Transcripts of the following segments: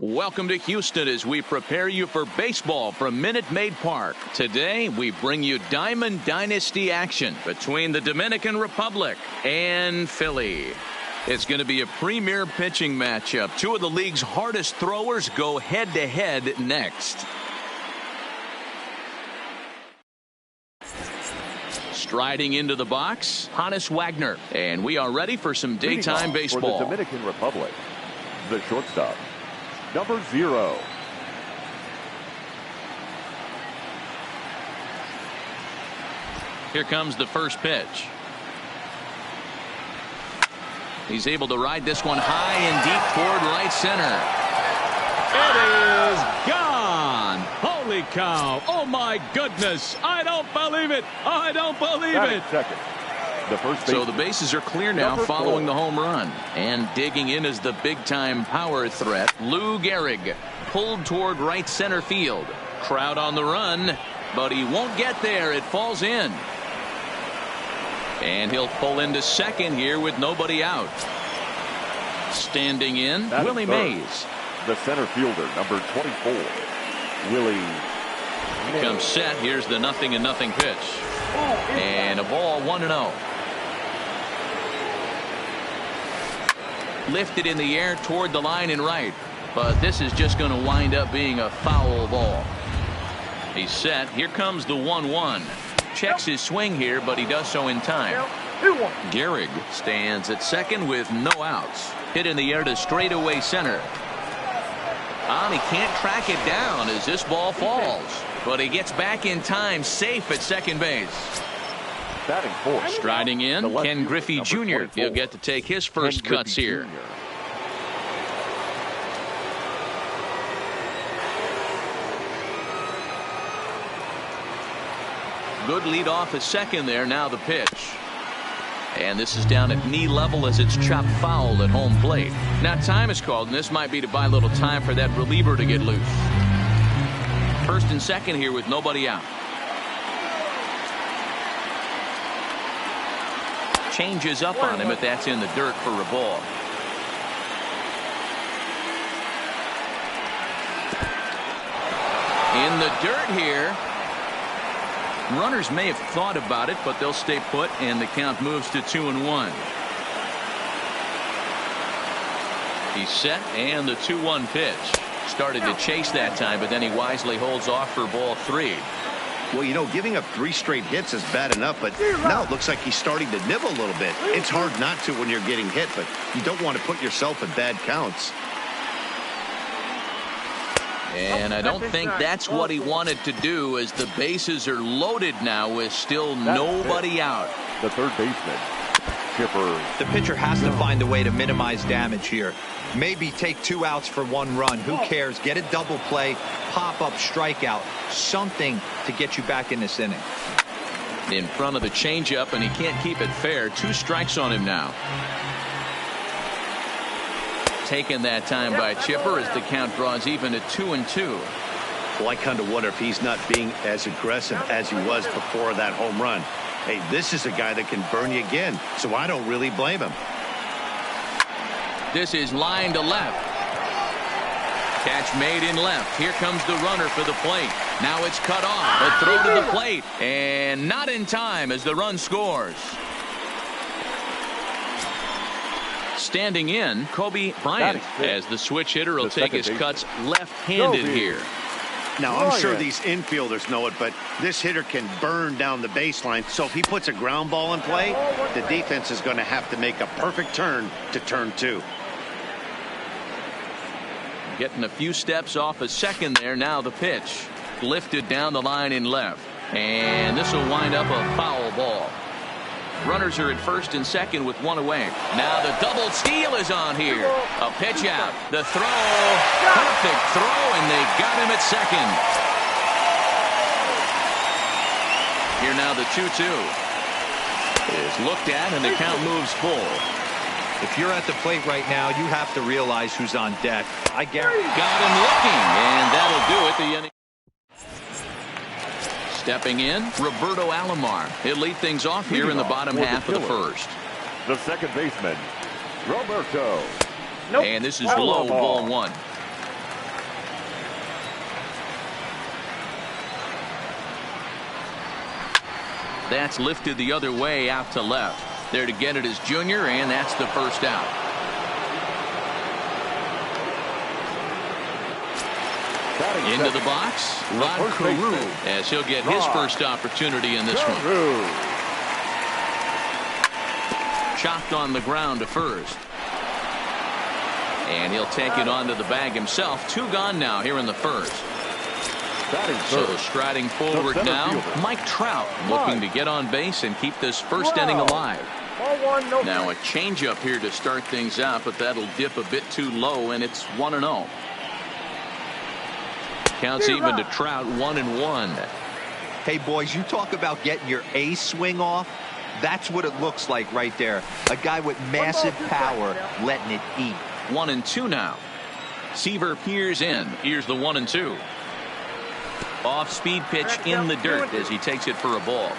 Welcome to Houston as we prepare you for baseball from Minute Maid Park. Today, we bring you Diamond Dynasty action between the Dominican Republic and Philly. It's going to be a premier pitching matchup. Two of the league's hardest throwers go head-to-head next. Striding into the box, Hannes Wagner. And we are ready for some daytime baseball. For the Dominican Republic, the shortstop, number 0. Here comes the first pitch. He's able to ride this one high and deep toward right center. It is gone. Holy cow. Oh, my goodness. I don't believe it. I don't believe it. Second. The first so the bases are clear now following the home run. And digging in is the big-time power threat, Lou Gehrig, pulled toward right center field. Crowd on the run, but he won't get there. It falls in. And he'll pull into second here with nobody out. Standing in, Willie Mays. The center fielder, number 24, Willie Mays. Comes set. Here's the 0-0 pitch. And a ball 1-0. Lifted in the air toward the line and right. But this is just going to wind up being a foul ball. He's set. Here comes the 1-1. Checks his swing here, but he does so in time. Gehrig stands at second with no outs. Hit in the air to straightaway center. He can't track it down as this ball falls. But he gets back in time, safe at second base. Batting fourth. Striding in, Ken Griffey Jr. He'll get to take his first cuts here. Good lead off at second there. Now the pitch. And this is down at knee level as it's chopped foul at home plate. Now time is called, and this might be to buy a little time for that reliever to get loose. First and second here with nobody out. Changes up on him, but that's in the dirt for a ball. In the dirt here. Runners may have thought about it, but they'll stay put, and the count moves to 2-1. He's set, and the 2-1 pitch. Started to chase that time, but then he wisely holds off for ball 3. Well, you know, giving up 3 straight hits is bad enough, but now it looks like he's starting to nibble a little bit. It's hard not to when you're getting hit, but you don't want to put yourself in bad counts. And I don't think that's what he wanted to do, as the bases are loaded now with still nobody out. The third baseman, Chipper. The pitcher has to find a way to minimize damage here. Maybe take 2 outs for 1 run. Who cares? Get a double play, pop up, strikeout, something to get you back in this inning. In front of the changeup, and he can't keep it fair. 2 strikes on him now. Taken that time by Chipper as the count draws even at 2-2. Well, I kind of wonder if he's not being as aggressive as he was before that home run. Hey, this is a guy that can burn you again, so I don't really blame him. This is line to left. Catch made in left. Here comes the runner for the plate. Now it's cut off. A throw to the plate, and not in time as the run scores. Standing in, Kobe Bryant, as the switch hitter will take his cuts left-handed here. Now, I'm sure these infielders know it, but this hitter can burn down the baseline. So if he puts a ground ball in play, the defense is going to have to make a perfect turn to turn 2. Getting a few steps off a second there. Now the pitch. Lifted down the line in left. And this will wind up a foul ball. Runners are at first and second with 1 away. Now the double steal is on here. A pitch out. The throw. Perfect throw, and they got him at second. Here now the 2-2 is looked at, and the count moves full. If you're at the plate right now, you have to realize who's on deck. I guarantee. Got him looking, and that'll do it. The inning. Stepping in, Roberto Alomar. He'll lead things off here in the bottom half of the first. The second baseman, Roberto. And this is low, ball 1. That's lifted the other way out to left. There to get it is Junior, and that's the first out. Into the box, Rod Carew, as he'll get his first opportunity in this one. Chopped on the ground to first. And he'll take it onto the bag himself. 2 gone now here in the first. So striding forward now, Mike Trout looking to get on base and keep this first inning alive. Now a changeup here to start things out, but that'll dip a bit too low, and it's 1-0. Counts even to Trout, 1-1. Hey, boys, you talk about getting your A swing off. That's what it looks like right there. A guy with massive power letting it eat. 1-2 now. Seaver peers in. Here's the 1-2. Off-speed pitch in the dirt as he takes it for a ball.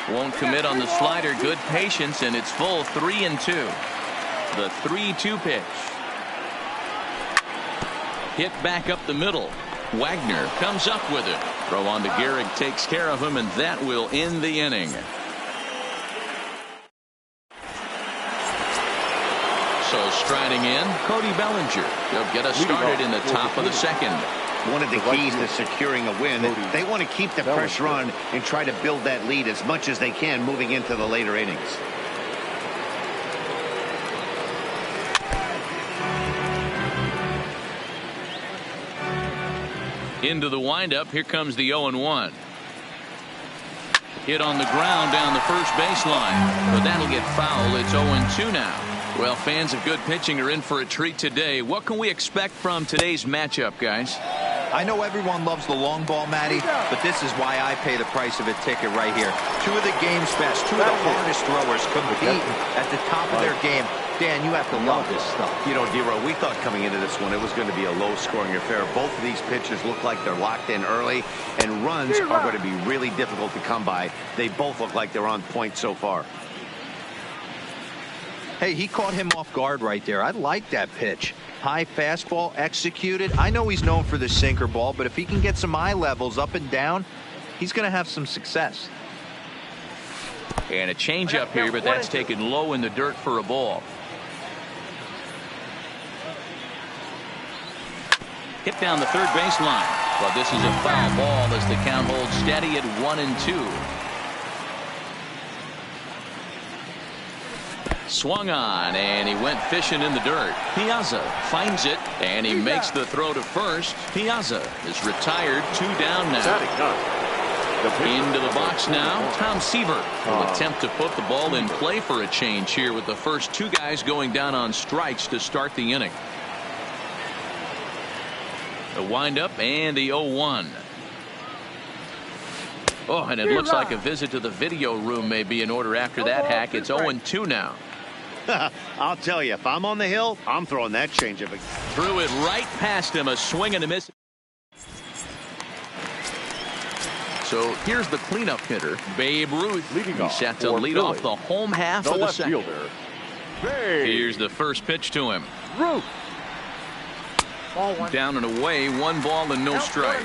Won't commit on the slider. Good patience, and it's full 3-2. The 3-2 pitch. Hit back up the middle. Wagner comes up with it. Throw on to Gehrig, takes care of him, and that will end the inning. So striding in, Cody Bellinger. He'll get us started in the top of the second. One of the keys to securing a win, they want to keep the pressure on and try to build that lead as much as they can moving into the later innings. Into the windup. Here comes the 0-1. Hit on the ground down the first baseline, but that'll get foul. It's 0-2 now. Well, fans of good pitching are in for a treat today. What can we expect from today's matchup, guys? I know everyone loves the long ball, Matty, but this is why I pay the price of a ticket right here. 2 of the game's best, 2 of the hardest throwers competing at the top of their game. Dan, you have to love this stuff. You know, D-Row, we thought coming into this one it was going to be a low-scoring affair. Both of these pitchers look like they're locked in early, and runs are going to be really difficult to come by. They both look like they're on point so far. Hey, he caught him off guard right there. I like that pitch. High fastball executed. I know he's known for the sinker ball, but if he can get some eye levels up and down, he's going to have some success. And a changeup here, but that's taken low in the dirt for a ball. Hit down the third baseline. But this is a foul ball as the count holds steady at 1-2. Swung on, and he went fishing in the dirt. Piazza finds it, and he makes the throw to first. Piazza is retired. 2 down now. Into the box now. Tom Seaver will attempt to put the ball in play for a change here with the first 2 guys going down on strikes to start the inning. The windup and the 0-1. Oh, and it looks like a visit to the video room may be in order after that hack. It's 0-2 now. I'll tell you, if I'm on the hill, I'm throwing that changeup. Threw it right past him, a swing and a miss. So here's the cleanup hitter, Babe Ruth. He's set to lead off the home half of the second. Here's the first pitch to him. Ruth. Down and away, 1 ball and no strikes.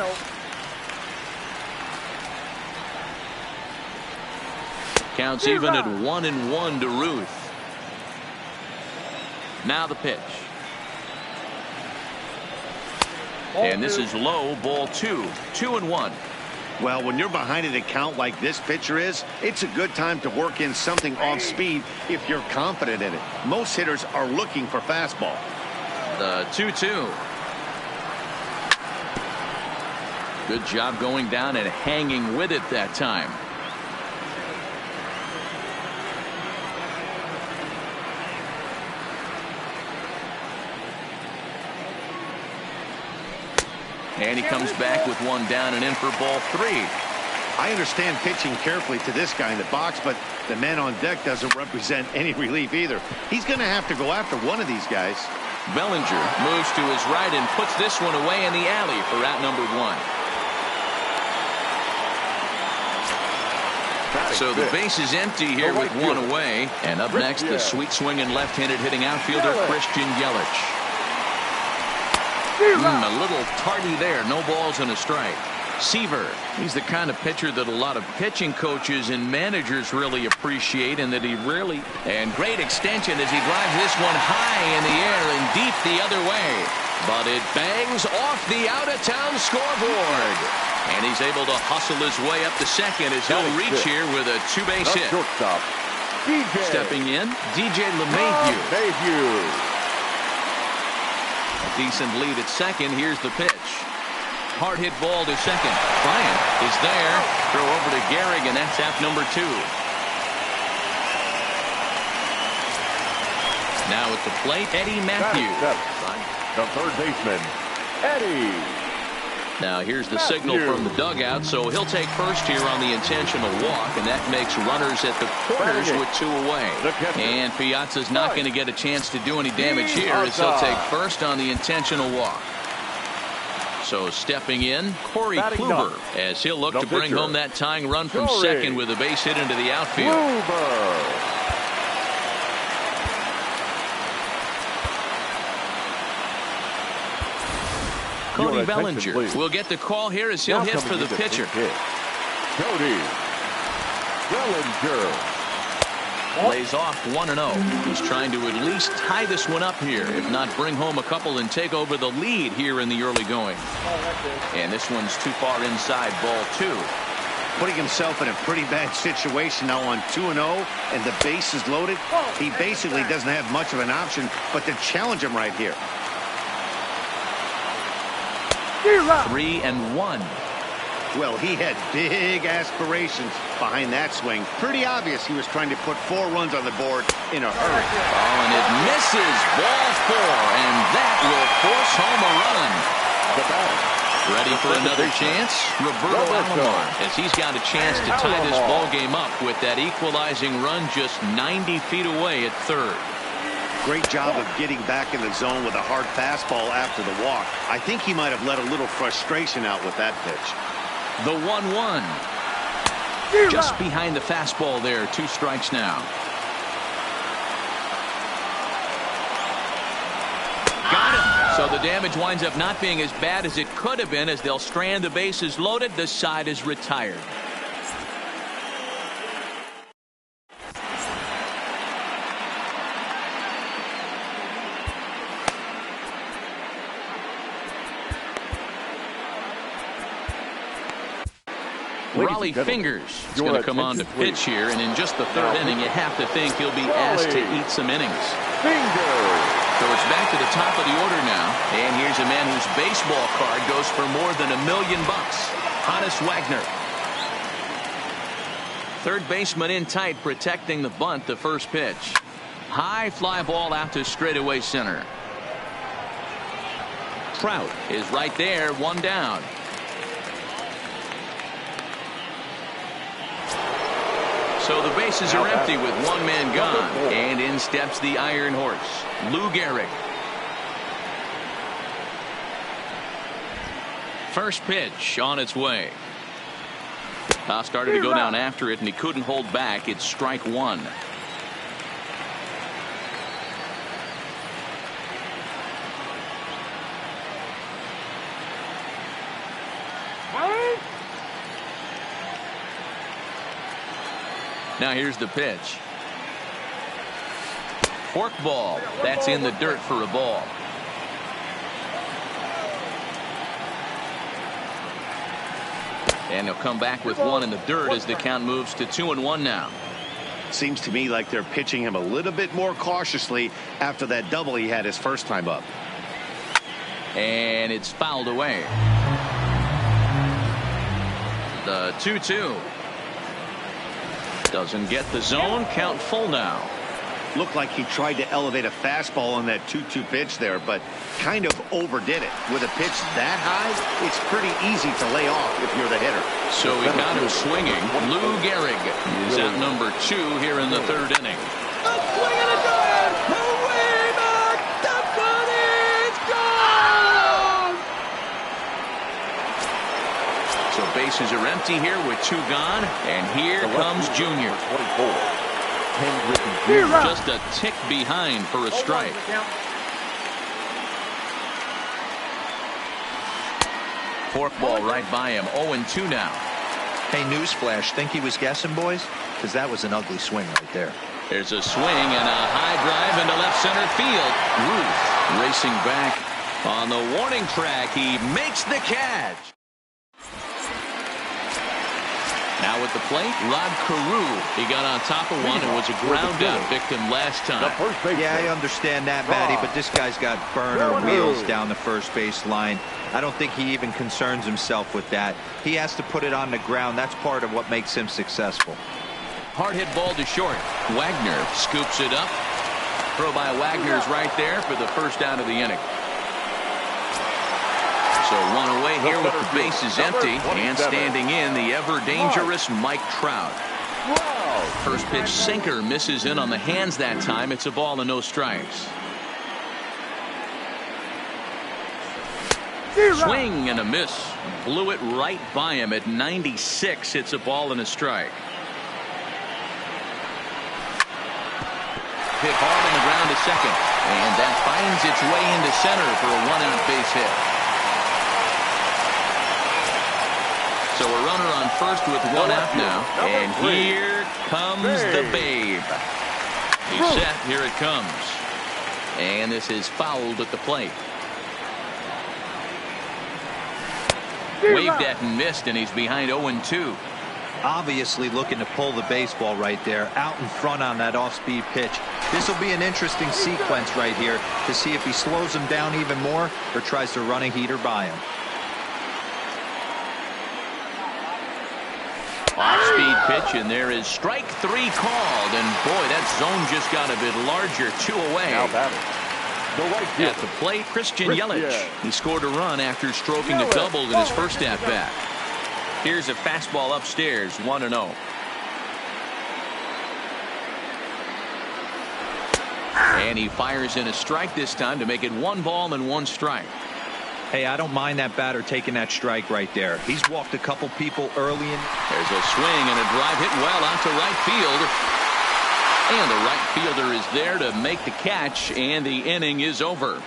Counts even at 1-1 to Ruth. Now the pitch. And this is low, ball 2. 2-1. Well, when you're behind an account like this pitcher is, it's a good time to work in something off speed if you're confident in it. Most hitters are looking for fastball. The 2-2. Good job going down and hanging with it that time. And he comes back with 1 down and in for ball 3. I understand pitching carefully to this guy in the box, but the man on deck doesn't represent any relief either. He's going to have to go after one of these guys. Bellinger moves to his right and puts this one away in the alley for out number 1. So the base is empty here with 1 away. And up next, the sweet swinging left-handed hitting outfielder Christian Yelich. A little tardy there. No balls and a strike. Seaver, he's the kind of pitcher that a lot of pitching coaches and managers really appreciate, and that he really, and great extension as he drives this one high in the air and deep the other way, but it bangs off the out-of-town scoreboard, and he's able to hustle his way up to second as he'll reach here with a two-base hit. Shortstop, DJ. Stepping in, DJ LeMahieu. A decent lead at second. Here's the pitch. Hard hit ball to second. Bryant is there. Throw over to Gehrig, and that's out number 2. Now at the plate, Eddie Matthews. The third baseman, Eddie. Now here's the signal from the dugout, so he'll take first here on the intentional walk, and that makes runners at the corners with 2 away. And Piazza's not going to get a chance to do any damage here as he'll take first on the intentional walk. So stepping in, Corey Kluber, as he'll look to bring home that tying run from second with a base hit into the outfield. Cody Bellinger will get the call here as he'll hit for the pitcher. Cody Bellinger lays off 1-0. He's trying to at least tie this one up here, if not bring home a couple and take over the lead here in the early going. And this one's too far inside, ball 2. Putting himself in a pretty bad situation now on 2-0, and the base is loaded. He basically doesn't have much of an option but to challenge him right here. 3-1. Well, he had big aspirations behind that swing. Pretty obvious he was trying to put 4 runs on the board in a hurry. Oh, and it misses. Ball 4, and that will force home a run. The batter. Ready for another chance? Roberto Alomar, as he's got a chance to tie this ball game up with that equalizing run just 90 feet away at third. Great job of getting back in the zone with a hard fastball after the walk. I think he might have let a little frustration out with that pitch. The 1-1. Just behind the fastball there. 2 strikes now. Got him. So the damage winds up not being as bad as it could have been as they'll strand the bases loaded. The side is retired. Raleigh Fingers is going to come on to pitch here, and in just the 3rd inning, you have to think he'll be asked to eat some innings. So it's back to the top of the order now, and here's a man whose baseball card goes for more than $1 million. Honus Wagner. Third baseman in tight, protecting the bunt. The first pitch. High fly ball out to straightaway center. Trout is right there, 1 down. So the bases are empty with 1 man gone, and in steps the Iron Horse, Lou Gehrig. First pitch on its way. Started to go down after it, and he couldn't hold back. It's strike 1. Now here's the pitch. Fork ball. That's in the dirt for a ball. And he'll come back with 1 in the dirt as the count moves to 2-1 now. Seems to me like they're pitching him a little bit more cautiously after that double he had his first time up. And it's fouled away. The 2-2. Doesn't get the zone. Count full now. Looked like he tried to elevate a fastball on that 2-2 pitch there, but kind of overdid it. With a pitch that high, it's pretty easy to lay off if you're the hitter. So he got him swinging. Lou Gehrig is at number 2 here in the 3rd inning. A swing and a drive. Away back. That's one. It's gone. So bases are empty here with 2 gone, and here comes Junior. 24. Just a tick behind for a strike. Forkball right by him. 0-2 now. Hey, newsflash, think he was guessing, boys? Because that was an ugly swing right there. There's a swing and a high drive into left center field. Ruth racing back on the warning track. He makes the catch. Now at the plate, Rod Carew. He got on top of one and was a ground out victim last time. Yeah, I understand that, Matty, but this guy's got burner wheels down the first base line. I don't think he even concerns himself with that. He has to put it on the ground. That's part of what makes him successful. Hard hit ball to short. Wagner scoops it up. Throw by Wagner's right there for the first out of the inning. So one away here with the bases empty, and standing in the ever-dangerous Mike Trout. First pitch sinker misses in on the hands that time. It's a ball and no strikes. Swing and a miss. Blew it right by him at 96. It's a ball and a strike. Hit hard on the ground to second, and that finds its way into center for a one-out base hit. So a runner on first with one out now, and here comes the Babe. He's set. Here it comes, and this is fouled at the plate. Waved at and missed, and he's behind 0-2. Obviously looking to pull the baseball right there, out in front on that off-speed pitch. This will be an interesting sequence right here to see if he slows him down even more or tries to run a heater by him. Off-speed pitch, and there is strike three called, and boy, that zone just got a bit larger. 2 away. Now batting. At the plate, Christian Yelich. He scored a run after stroking a double in his first at-bat. Here's a fastball upstairs, 1-0. And he fires in a strike this time to make it 1 ball and 1 strike. Hey, I don't mind that batter taking that strike right there. He's walked a couple people early in. There's a swing and a drive hit well out to right field. And the right fielder is there to make the catch, and the inning is over.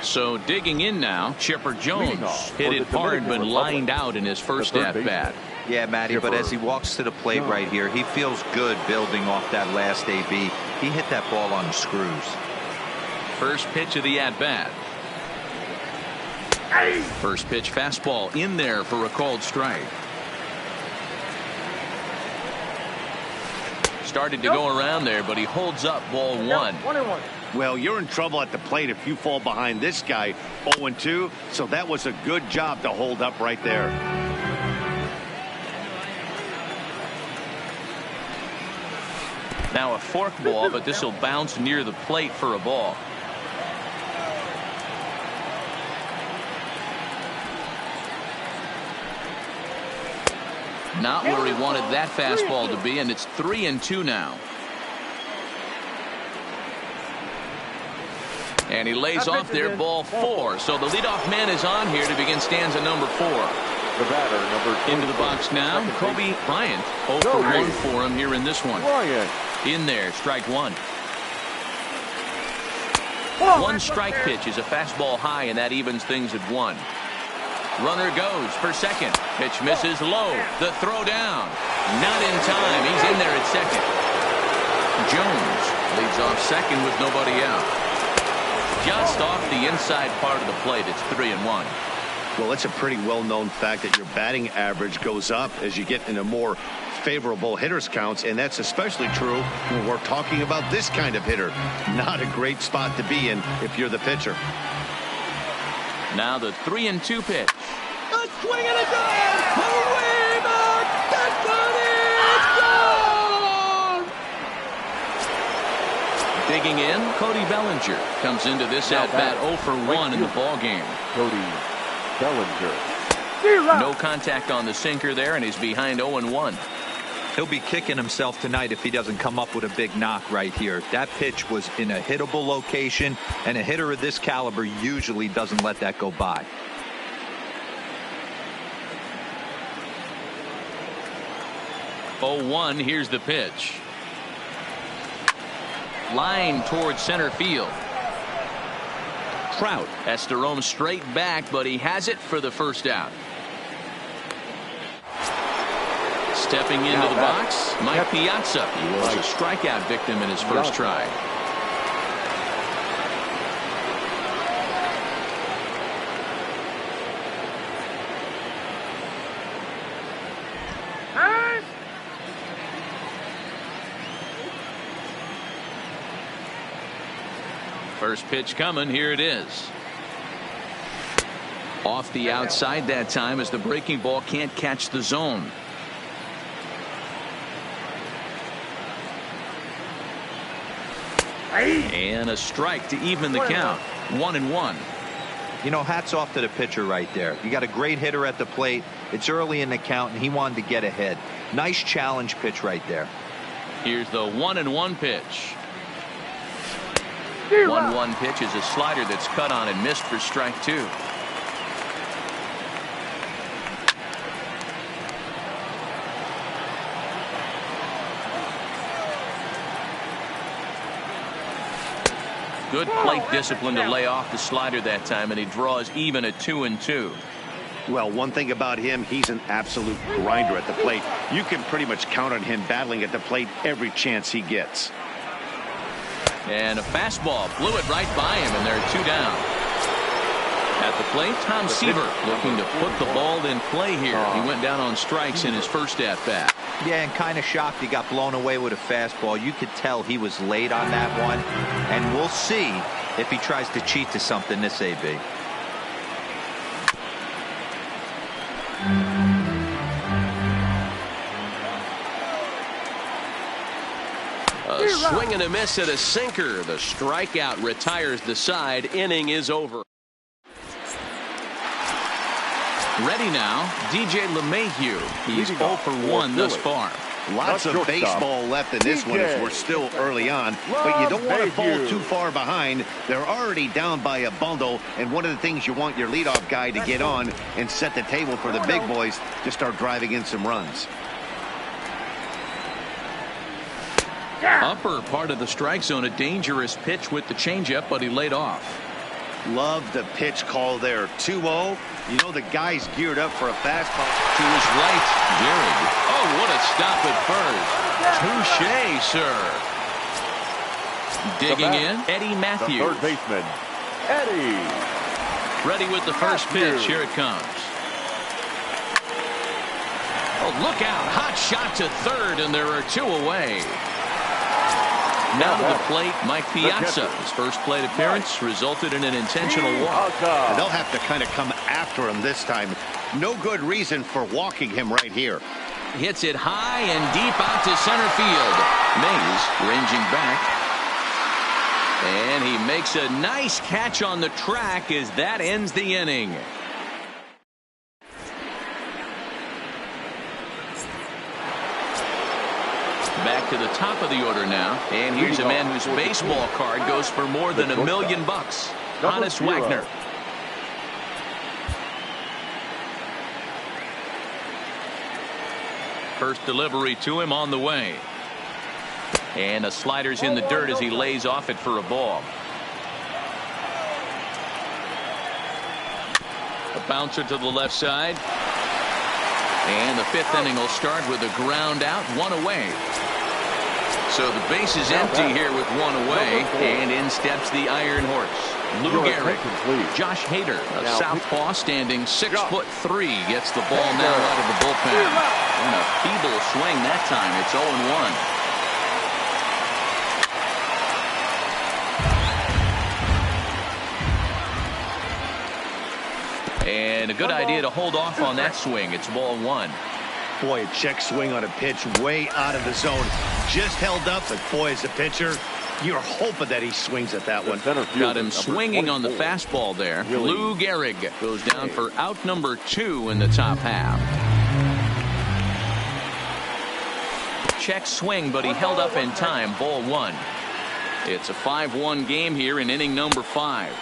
So digging in now, Chipper Jones hit it hard but lined out in his first at-bat. Yeah, Matty, but as he walks to the plate right here, he feels good building off that last AB. He hit that ball on the screws. First pitch of the at-bat. First pitch fastball in there for a called strike. Started to go around there, but he holds up ball 1. Well, you're in trouble at the plate if you fall behind this guy 0-2, so that was a good job to hold up right there. Now a fork ball, but this will bounce near the plate for a ball. Not where he wanted that fastball to be, and it's 3-2 now. And he lays off there, ball 4. So the leadoff man is on here to begin stanza number 4. The batter, number into the box now, Kobe Bryant. 0 for 1 for him here in this one. In there, strike 1. One strike pitch is a fastball high, and that evens things at 1. Runner goes for second. Pitch misses low. The throw down. Not in time. He's in there at second. Jones leads off second with nobody out. Just off the inside part of the plate. It's 3-1. Well, it's a pretty well-known fact that your batting average goes up as you get into more favorable hitters counts, and that's especially true when we're talking about this kind of hitter. Not a great spot to be in if you're the pitcher. Now the 3-2 pitch. A swing and a dive. Away back. That's it. Gone. Digging in, Cody Bellinger comes into this at-bat 0 for 1 in the ball game. Cody Bellinger. No contact on the sinker there, and he's behind 0-1. He'll be kicking himself tonight if he doesn't come up with a big knock right here. That pitch was in a hittable location, and a hitter of this caliber usually doesn't let that go by. Oh, 0-1, here's the pitch. line towards center field. Trout has to roam straight back, but he has it for the first out. Stepping into the box, Mike Piazza. He was a strikeout victim in his first try. First pitch coming. Here it is. Off the outside that time as the breaking ball can't catch the zone. And a strike to even the count. 1-1. You know, hats off to the pitcher right there. You got a great hitter at the plate. It's early in the count, and he wanted to get ahead. Nice challenge pitch right there. Here's the 1-1 pitch. 1-1 pitch is a slider that's cut on and missed for strike 2. Good plate discipline to lay off the slider that time, and he draws even at 2-2. Well, one thing about him, he's an absolute grinder at the plate. You can pretty much count on him battling at the plate every chance he gets. And a fastball blew it right by him, and there are 2 down. At the plate, Tom Seaver looking to put the ball in play here. He went down on strikes in his first at-bat. Yeah, and kind of shocked he got blown away with a fastball. You could tell he was late on that one. And we'll see if he tries to cheat to something this AB. A swing and a miss at a sinker. The strikeout retires the side. Inning is over. Ready now, DJ LeMahieu. He's 0 for 1 thus far. Lots of baseball left in this one as we're still early on, but you don't want to fall too far behind. They're already down by a bundle, and one of the things you want your leadoff guy to get on and set the table for the big boys to start driving in some runs. Upper part of the strike zone, a dangerous pitch with the changeup, but he laid off. Love the pitch call there. 2-0. You know the guy's geared up for a fastball. To his right, Gehrig. Oh, what a stop at first. Touche, sir. Digging in, Eddie Matthews. The third baseman, Eddie. Ready with the first pitch. Here it comes. Oh, look out. Hot shot to third, and there are 2 away. Now to the plate, Mike Piazza. His first plate appearance resulted in an intentional walk. They'll have to kind of come after him this time. No good reason for walking him right here. Hits it high and deep out to center field. Mays ranging back. And he makes a nice catch on the track as that ends the inning. Back to the top of the order now, and here's a man whose baseball card goes for more than $1 million. Honus Wagner. First delivery to him on the way, and a slider's in the dirt as he lays off it for a ball. A bouncer to the left side, and the 5th inning will start with a ground out, 1 away. So the base is empty here with 1 away, and in steps the Iron Horse, Lou Gehrig. Josh Hader, a southpaw standing 6'3", gets the ball now out of the bullpen. And a feeble swing that time. It's 0-1. And a good idea to hold off on that swing. It's ball 1. Boy, a check swing on a pitch way out of the zone. Just held up, but boy, as a pitcher, you're hoping that he swings at that one. Got him swinging on the fastball there. Lou Gehrig goes down for out number 2 in the top half. Check swing, but he held up in time. Ball 1. It's a 5-1 game here in inning number 5.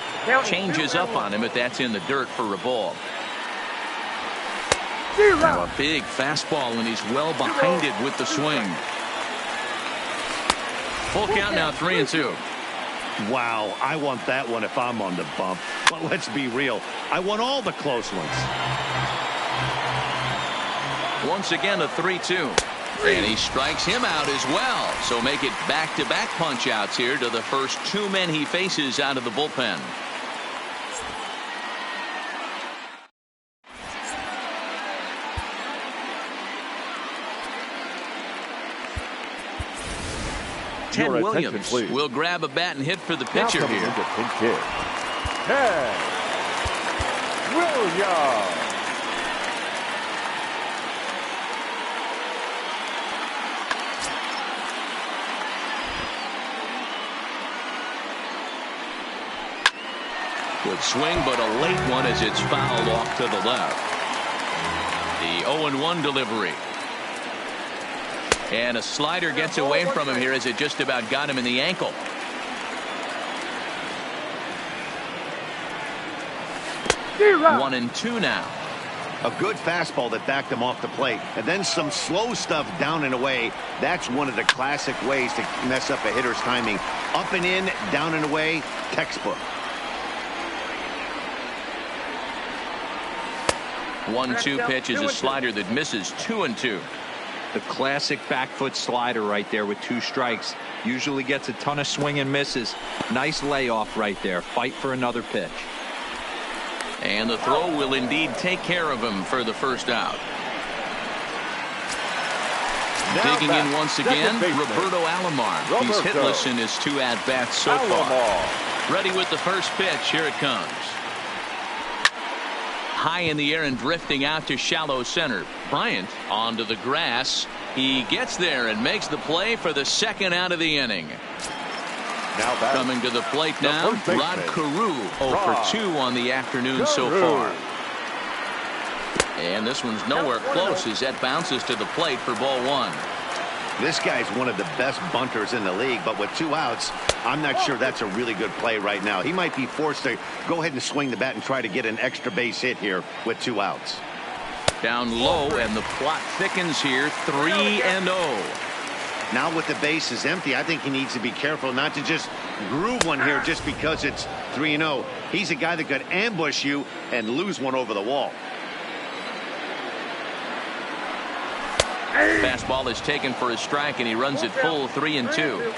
Changes up on him, but that's in the dirt for a ball. Now a big fastball, and he's well behind it with the swing. Full count now, 3-2. Wow, I want that one if I'm on the bump. But let's be real, I want all the close ones. Once again, a 3-2. And he strikes him out as well. So make it back-to-back punch-outs here to the first two men he faces out of the bullpen. Ted Williams will grab a bat and hit for the pitcher here. Ted Williams. Good swing, but a late one as it's fouled off to the left. The 0-1 delivery. And a slider gets away from him here as it just about got him in the ankle. One and two now. A good fastball that backed him off the plate. And then some slow stuff down and away. That's one of the classic ways to mess up a hitter's timing. Up and in, down and away, textbook. 1-2 pitch is a slider that misses 2-2. The classic back foot slider right there with 2 strikes. Usually gets a ton of swing and misses. Nice layoff right there. Fight for another pitch. And the throw will indeed take care of him for the first out. Digging in once again, Roberto Alomar. He's hitless in his 2 at-bats so far. Ready with the first pitch. Here it comes. High in the air and drifting out to shallow center. Bryant onto the grass. He gets there and makes the play for the second out of the inning. Now coming to the plate now, Rod Carew, 0 for 2 on the afternoon so far. And this one's nowhere close as that bounces to the plate for ball 1. This guy's one of the best bunters in the league, but with 2 outs, I'm not sure that's a really good play right now. He might be forced to go ahead and swing the bat and try to get an extra base hit here with 2 outs. Down low, and the plot thickens here, 3-0. Now with the bases empty, I think he needs to be careful not to just groove one here just because it's 3-0. He's a guy that could ambush you and lose one over the wall. Fastball is taken for a strike, and he runs it full 3-2.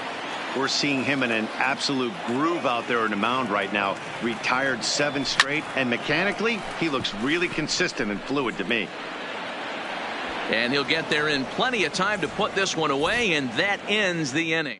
We're seeing him in an absolute groove out there on the mound right now. Retired 7 straight, and mechanically, he looks really consistent and fluid to me. And he'll get there in plenty of time to put this one away, and that ends the inning.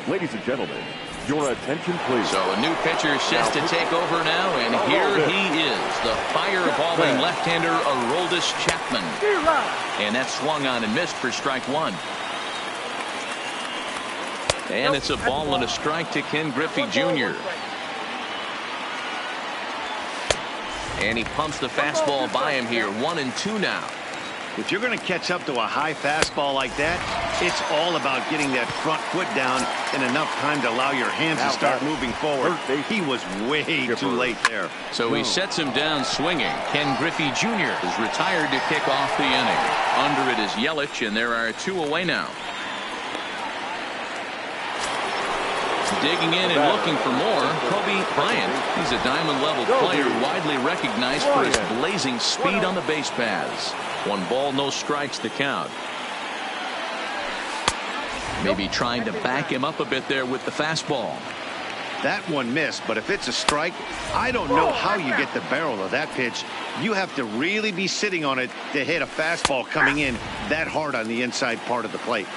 Ladies and gentlemen, your attention, please. So a new pitcher set to take over now, and here he is, the fireballing left-hander Aroldis Chapman. And that swung on and missed for strike 1. And it's a ball and a strike to Ken Griffey Jr. And he pumps the fastball by him here, 1-2 now. If you're going to catch up to a high fastball like that, it's all about getting that front foot down in enough time to allow your hands to start moving forward. He was way too late there. So he sets him down swinging. Ken Griffey Jr. is retired to kick off the inning. Under it is Yelich, and there are 2 away now. Digging in and looking for more, Kobe Bryant. He's a diamond-level player, widely recognized for his blazing speed on the base paths. 1 ball, no strikes to count. Maybe trying to back him up a bit there with the fastball. That one missed, but if it's a strike, I don't know how you get the barrel of that pitch. You have to really be sitting on it to hit a fastball coming in that hard on the inside part of the plate.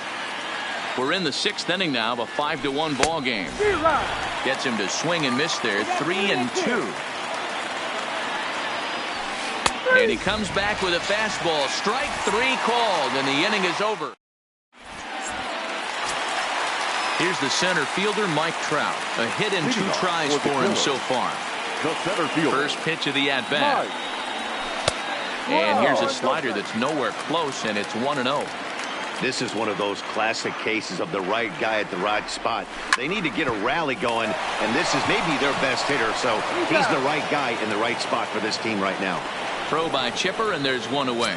We're in the 6th inning now of a 5-1 ball game. Gets him to swing and miss there, 3-2. And he comes back with a fastball. Strike 3 called, and the inning is over. Here's the center fielder, Mike Trout. A hit and 2 tries for him so far. First pitch of the at-bat. And here's a slider that's nowhere close, and it's 1-0. This is one of those classic cases of the right guy at the right spot. They need to get a rally going, and this is maybe their best hitter, so he's the right guy in the right spot for this team right now. throw by Chipper, and there's one away.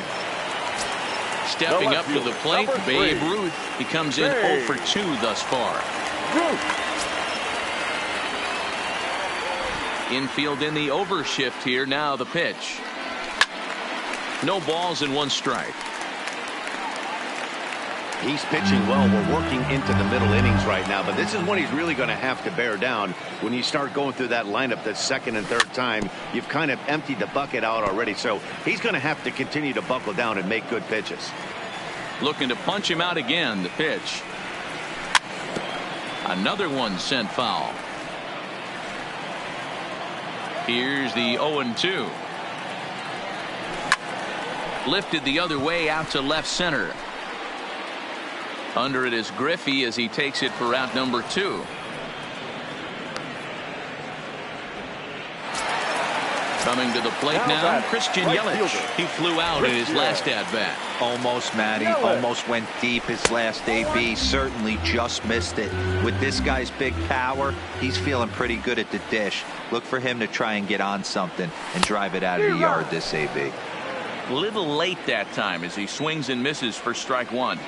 Stepping up to the plate, Babe Ruth. He comes in 0 for 2 thus far. Infield in the overshift here. Now the pitch. No balls and 1 strike. He's pitching well. We're working into the middle innings right now, but this is when he's really going to have to bear down. When you start going through that lineup the second and third time, you've kind of emptied the bucket out already. So he's going to have to continue to buckle down and make good pitches. Looking to punch him out again. The pitch. Another one sent foul. Here's the 0-2. Lifted the other way out to left center. Under it is Griffey as he takes it for out number 2. Coming to the plate now, Christian Yelich. He flew out in his last at-bat. Almost, Matty. Almost went deep his last AB. Certainly just missed it. With this guy's big power, he's feeling pretty good at the dish. Look for him to try and get on something and drive it out of the yard this AB. A little late that time as he swings and misses for strike 1.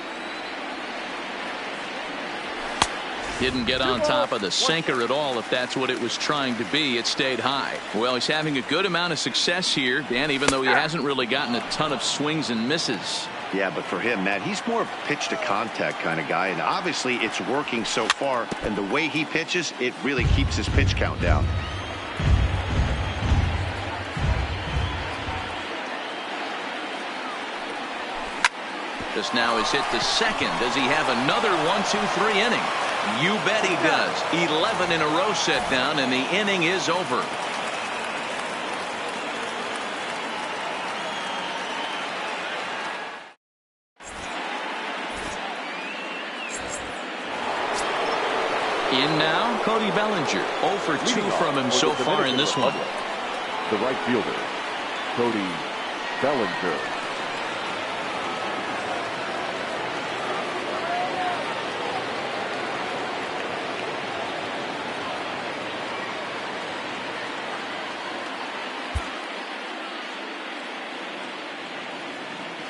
Didn't get on top of the sinker at all. If that's what it was trying to be, it stayed high. Well, he's having a good amount of success here, Dan, even though he hasn't really gotten a ton of swings and misses. Yeah, but for him, Matt, he's more of a pitch to contact kind of guy, and obviously it's working so far, and the way he pitches, it really keeps his pitch count down. This now is hit to second. Does he have another 1-2-3 inning? You bet he does. 11 in a row set down, and the inning is over. In now, Cody Bellinger. 0 for 2 from him so far in this one. The right fielder, Cody Bellinger.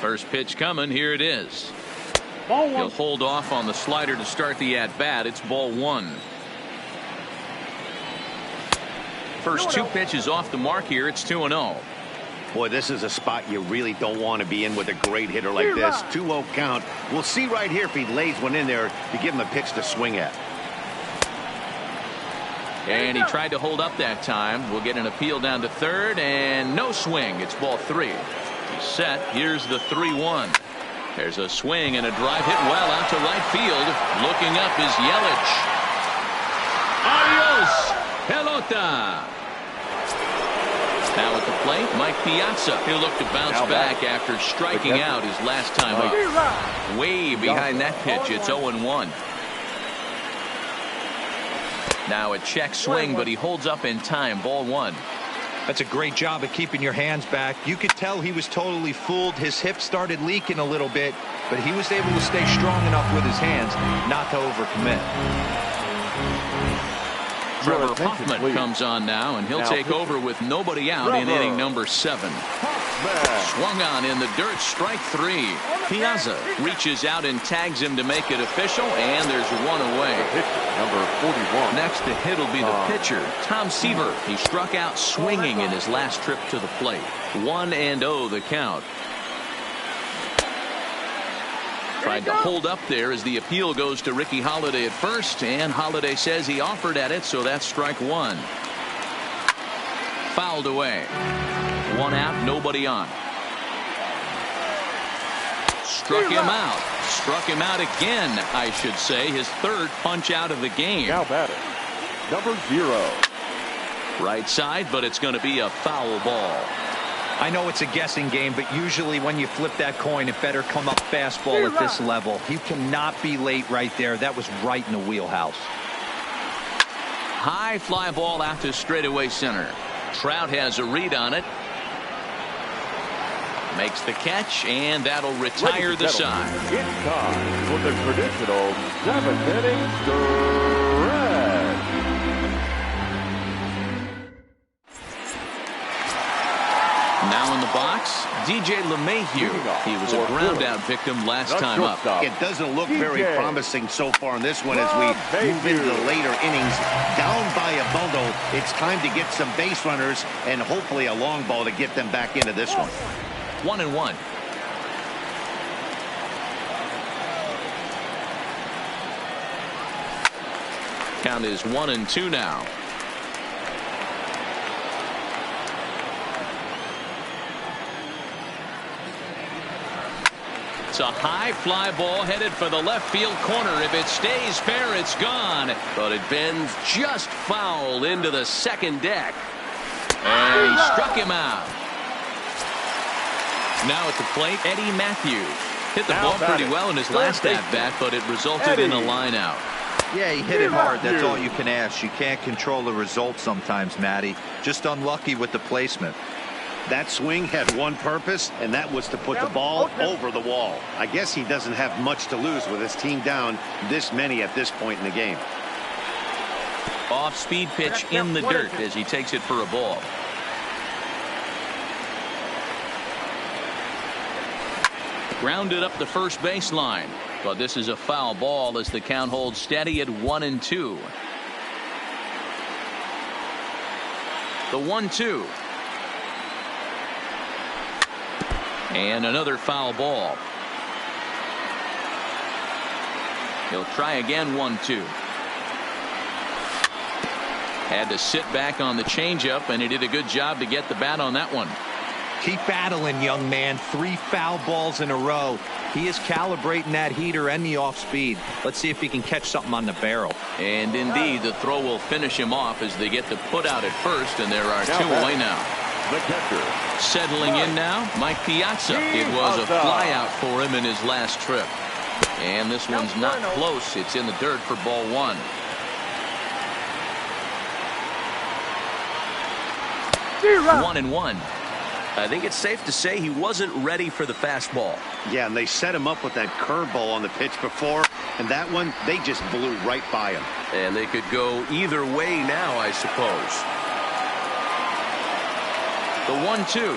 First pitch coming. Here it is. He'll hold off on the slider to start the at-bat. It's ball 1. First 2 pitches off the mark here. It's 2-0. Boy, this is a spot you really don't want to be in with a great hitter like this. 2-0 count. We'll see right here if he lays one in there to give him a pitch to swing at. And he tried to hold up that time. We'll get an appeal down to third, and no swing. It's ball 3. He's set. Here's the 3-1. There's a swing and a drive hit well out to right field. Looking up is Yelich. Adios, pelota. Now at the plate, Mike Piazza. He'll look to bounce back after striking out his last time up. Way behind that pitch. It's 0-1. Now a check swing, but he holds up in time. Ball 1. That's a great job of keeping your hands back. You could tell he was totally fooled. His hip started leaking a little bit, but he was able to stay strong enough with his hands not to overcommit. Trevor Hoffman comes on now, and he'll take over with nobody out in inning number 7. Swung on in the dirt, strike 3. Piazza reaches out and tags him to make it official, and there's one away. Number 41. Next to hit will be the pitcher, Tom Seaver. He struck out swinging in his last trip to the plate. 1-0 the count. Tried to hold up there as the appeal goes to Ricky Holiday at first, and Holiday says he offered at it, so that's strike 1. Fouled away. 1 out, nobody on. Struck him out. Struck him out again, I should say. His 3rd punch out of the game. Now batter, number 0. Right side, but it's going to be a foul ball. I know it's a guessing game, but usually when you flip that coin, it better come up fastball at this level. You cannot be late right there. That was right in the wheelhouse. High fly ball out to straightaway center. Trout has a read on it. Makes the catch, and that'll retire the side. It's time for the traditional 7th inning stretch. Now in the box, DJ LeMahieu. He was a ground-out victim last time up. It doesn't look very promising so far in this one as we move into the later innings. Down by a bundle, it's time to get some base runners and hopefully a long ball to get them back into this one. 1-1. Count is 1-2 now. It's a high fly ball headed for the left field corner. If it stays fair, it's gone. But it bends just foul into the second deck. And he struck him out. Now at the plate, Eddie Matthews. Hit the ball pretty well in his last at-bat, but it resulted in a line out. Yeah, he hit it hard. That's all you can ask. You can't control the result sometimes, Matty. Just unlucky with the placement. That swing had one purpose, and that was to put the ball over the wall. I guess he doesn't have much to lose with his team down this many at this point in the game. Off-speed pitch in the dirt as he takes it for a ball. Grounded up the first baseline, but this is a foul ball as the count holds steady at 1-2. The 1-2. And another foul ball. He'll try again. 1-2. Had to sit back on the changeup, and he did a good job to get the bat on that one. Keep battling, young man. 3 foul balls in a row. He is calibrating that heater and the off speed. Let's see if he can catch something on the barrel. And indeed, the throw will finish him off as they get the put out at first, and there are 2 away now. The catcher. Settling in now, Mike Piazza. It was a fly out for him in his last trip. And this one's not close. It's in the dirt for ball 1. One and one. I think it's safe to say he wasn't ready for the fastball. Yeah, and they set him up with that curveball on the pitch before, and that one, they just blew right by him. And they could go either way now, I suppose. The 1-2.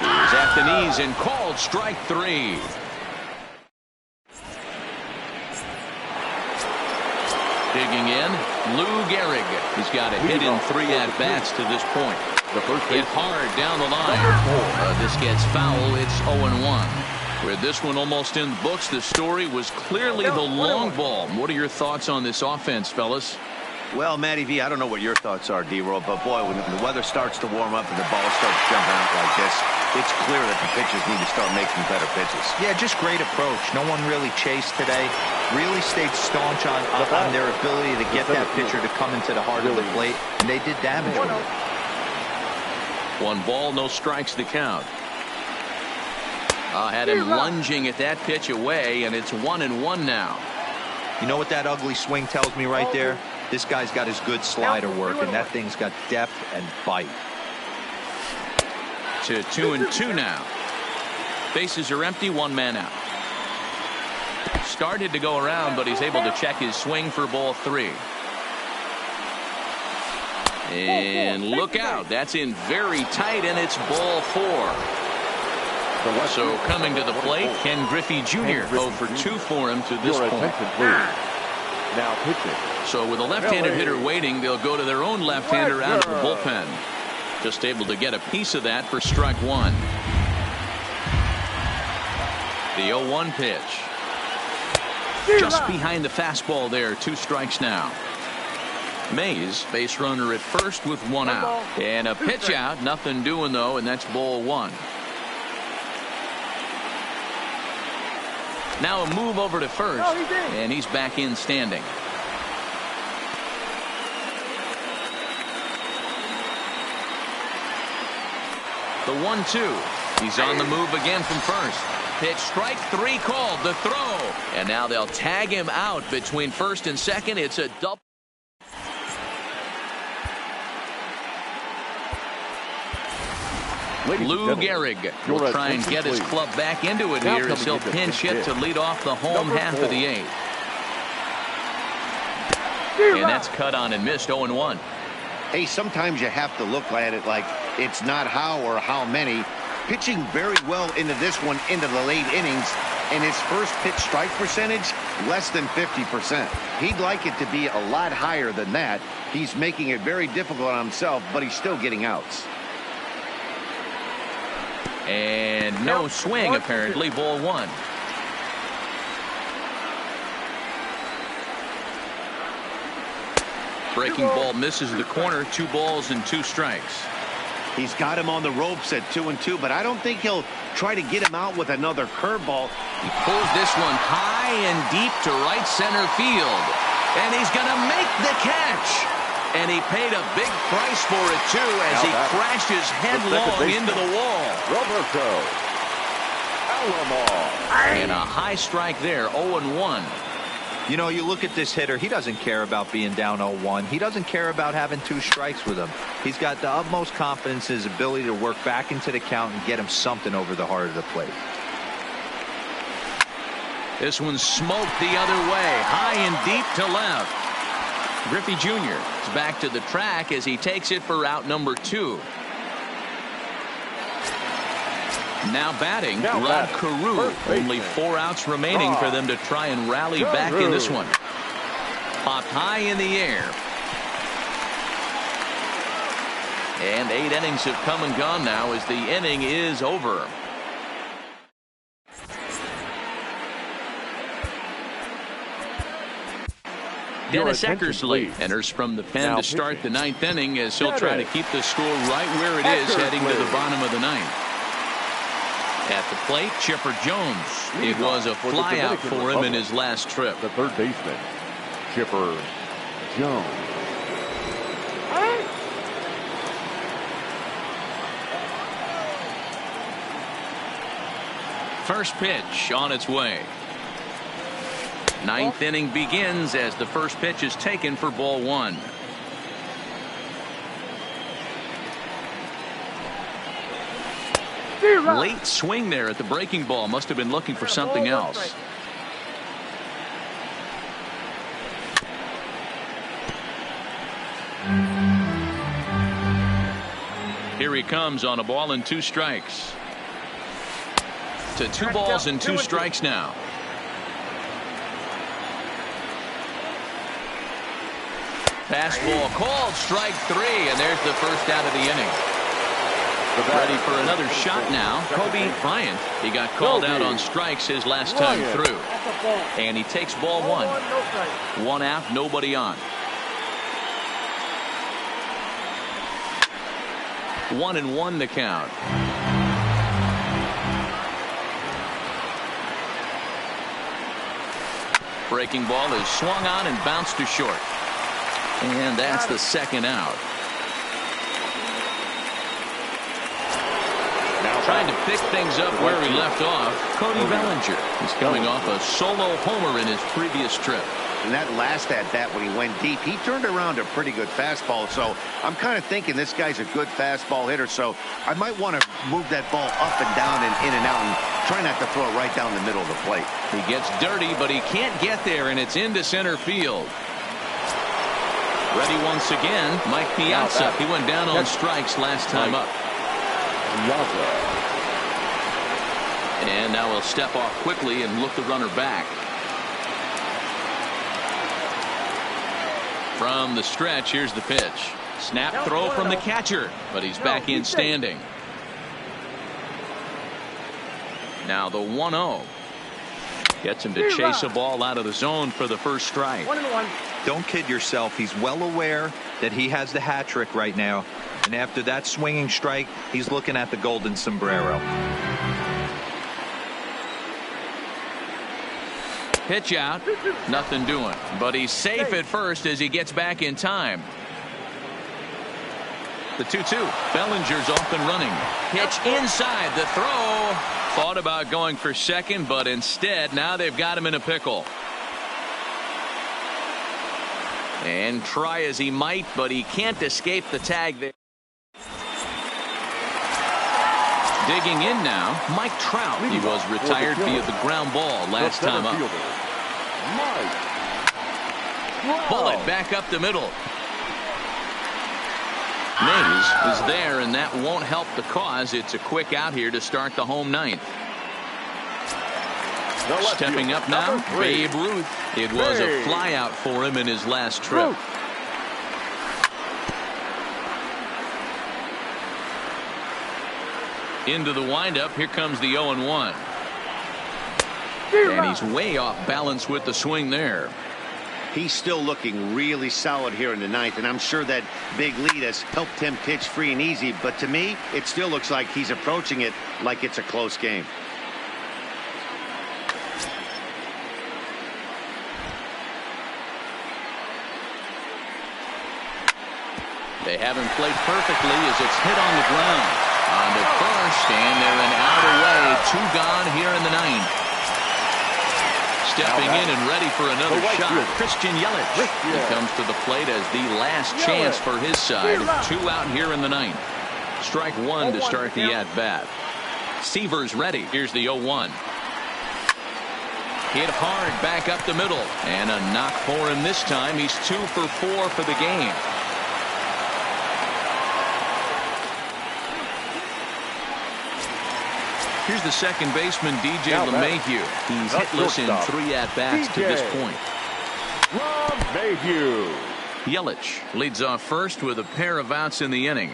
He's at the knees and called strike 3. Digging in, Lou Gehrig. He's got a hit in 3 at-bats to this point. Hit hard down the line. This gets foul. It's 0-1. With this one almost in the books, the story was clearly the long ball. What are your thoughts on this offense, fellas? Well, Matty V, I don't know what your thoughts are, D-Roll, but boy, when the weather starts to warm up and the ball starts jumping out like this, it's clear that the pitchers need to start making better pitches. Yeah, just great approach. No one really chased today. Really stayed staunch on their ability to get that pitcher to come into the heart of the plate, and they did damage with it. 1 ball, no strikes to count. Had him lunging at that pitch away, and it's 1-1 now. You know what that ugly swing tells me right there? This guy's got his good slider work, and that thing's got depth and bite. To 2-2 now. Bases are empty, 1 man out. Started to go around, but he's able to check his swing for ball 3. And look out, that's in very tight, and it's ball 4. So coming to the plate, Ken Griffey Jr. 0 for 2 for him to this point. Now pitching. So with a left-handed hitter waiting, they'll go to their own left-hander out of the bullpen. Just able to get a piece of that for strike 1. The 0-1 pitch. Just behind the fastball there. 2 strikes now. Mays, base runner at first with 1 out. And a pitch out. Nothing doing, though, and that's ball 1. Now a move over to first, and he's back in standing. The 1-2. He's on the move again from first. Pitch, strike 3 called, the throw. And now they'll tag him out between first and second. It's a double. Lou Gehrig will try and get his club back into it here as he'll pinch hit to lead off the home half of the 8th. And that's cut on and missed. 0-1. Hey, sometimes you have to look at it like It's not how or how many. Pitching very well into this one, into the late innings, and his first pitch strike percentage, less than 50%. He'd like it to be a lot higher than that. He's making it very difficult on himself, but he's still getting outs. And no swing, apparently. Ball one. Breaking ball misses the corner. 2 balls and 2 strikes. He's got him on the ropes at 2-2, but I don't think he'll try to get him out with another curveball. He pulls this one high and deep to right center field. And he's going to make the catch. And he paid a big price for it, too, as he crashes headlong into the wall. Roberto Alomar. And a high strike there, 0-1. You know, you look at this hitter, he doesn't care about being down 0-1. He doesn't care about having 2 strikes with him. He's got the utmost confidence in his ability to work back into the count and get him something over the heart of the plate. This one's smoked the other way, high and deep to left. Griffey Jr. is back to the track as he takes it for out number 2. Now batting, Rod Carew. Only 4 outs remaining for them to try and rally back in this one. Popped high in the air. And 8 innings have come and gone now as the inning is over. Dennis Eckersley enters from the pen to start the 9th inning as he'll try to keep the score right where it is heading to the bottom of the 9th. At the plate, Chipper Jones. It was a flyout for him in his last trip. The third baseman, Chipper Jones. First pitch on its way. 9th inning begins as the first pitch is taken for ball 1. Late swing there at the breaking ball. Must have been looking for something else. Here he comes on a ball and 2 strikes. To 2 balls and 2 strikes now. Fastball called, strike 3, and there's the first out of the inning. Ready for another shot now. Kobe Bryant. He got called out on strikes his last time through. And he takes ball 1. 1 out, nobody on. 1-1 the count. Breaking ball is swung on and bounced to short. And that's the 2nd out. Trying to pick things up where he left off, Cody Bellinger. He's coming off a solo homer in his previous trip. And that last at-bat when he went deep, he turned around a pretty good fastball. So I'm kind of thinking this guy's a good fastball hitter. So I might want to move that ball up and down and in and out and try not to throw it right down the middle of the plate. He gets dirty, but he can't get there, and it's into center field. Ready once again, Mike Piazza. He went down on strikes last time up. And now he'll step off quickly and look the runner back. From the stretch, here's the pitch. Snap throw from the catcher, but he's back in standing. Now the 1-0. Gets him to chase a ball out of the zone for the first strike. 1-1. Don't kid yourself. He's well aware that he has the hat trick right now. And after that swinging strike, he's looking at the golden sombrero. Pitch out. Nothing doing. But he's safe at first as he gets back in time. The 2-2. Bellinger's off and running. Pitch inside. The throw. Thought about going for second, but instead now they've got him in a pickle. And try as he might, but he can't escape the tag there. Digging in now, Mike Trout. He was retired via the ground ball last time up. Bullet back up the middle. Mays is there, and that won't help the cause. It's a quick out here to start the home ninth. Stepping up now, Babe Ruth. It was a flyout for him in his last trip. Into the windup. Here comes the 0-1. And he's way off balance with the swing there. He's still looking really solid here in the ninth, and I'm sure that big lead has helped him pitch free and easy, but to me, it still looks like he's approaching it like it's a close game. They haven't played perfectly as it's hit on the ground. On to first, and they're an out away. 2 gone here in the ninth. Stepping in and ready for another shot, Christian Yelich. He comes to the plate as the last chance for his side. 2 out here in the ninth. Strike 1 to start the at-bat. Seaver's ready. Here's the 0-1. Hit hard back up the middle. And a knock for him this time. He's 2 for 4 for the game. Here's the second baseman, DJ LeMahieu. He's hitless in 3 at-bats to this point. LeMahieu. Yelich leads off first with a pair of outs in the inning.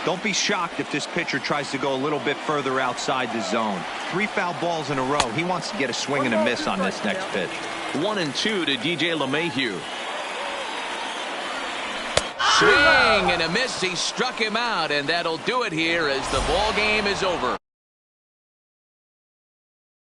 Don't be shocked if this pitcher tries to go a little bit further outside the zone. 3 foul balls in a row. He wants to get a swing and a miss on this next pitch. 1-2 to DJ LeMahieu. Swing and a miss. He struck him out, and that'll do it here as the ball game is over.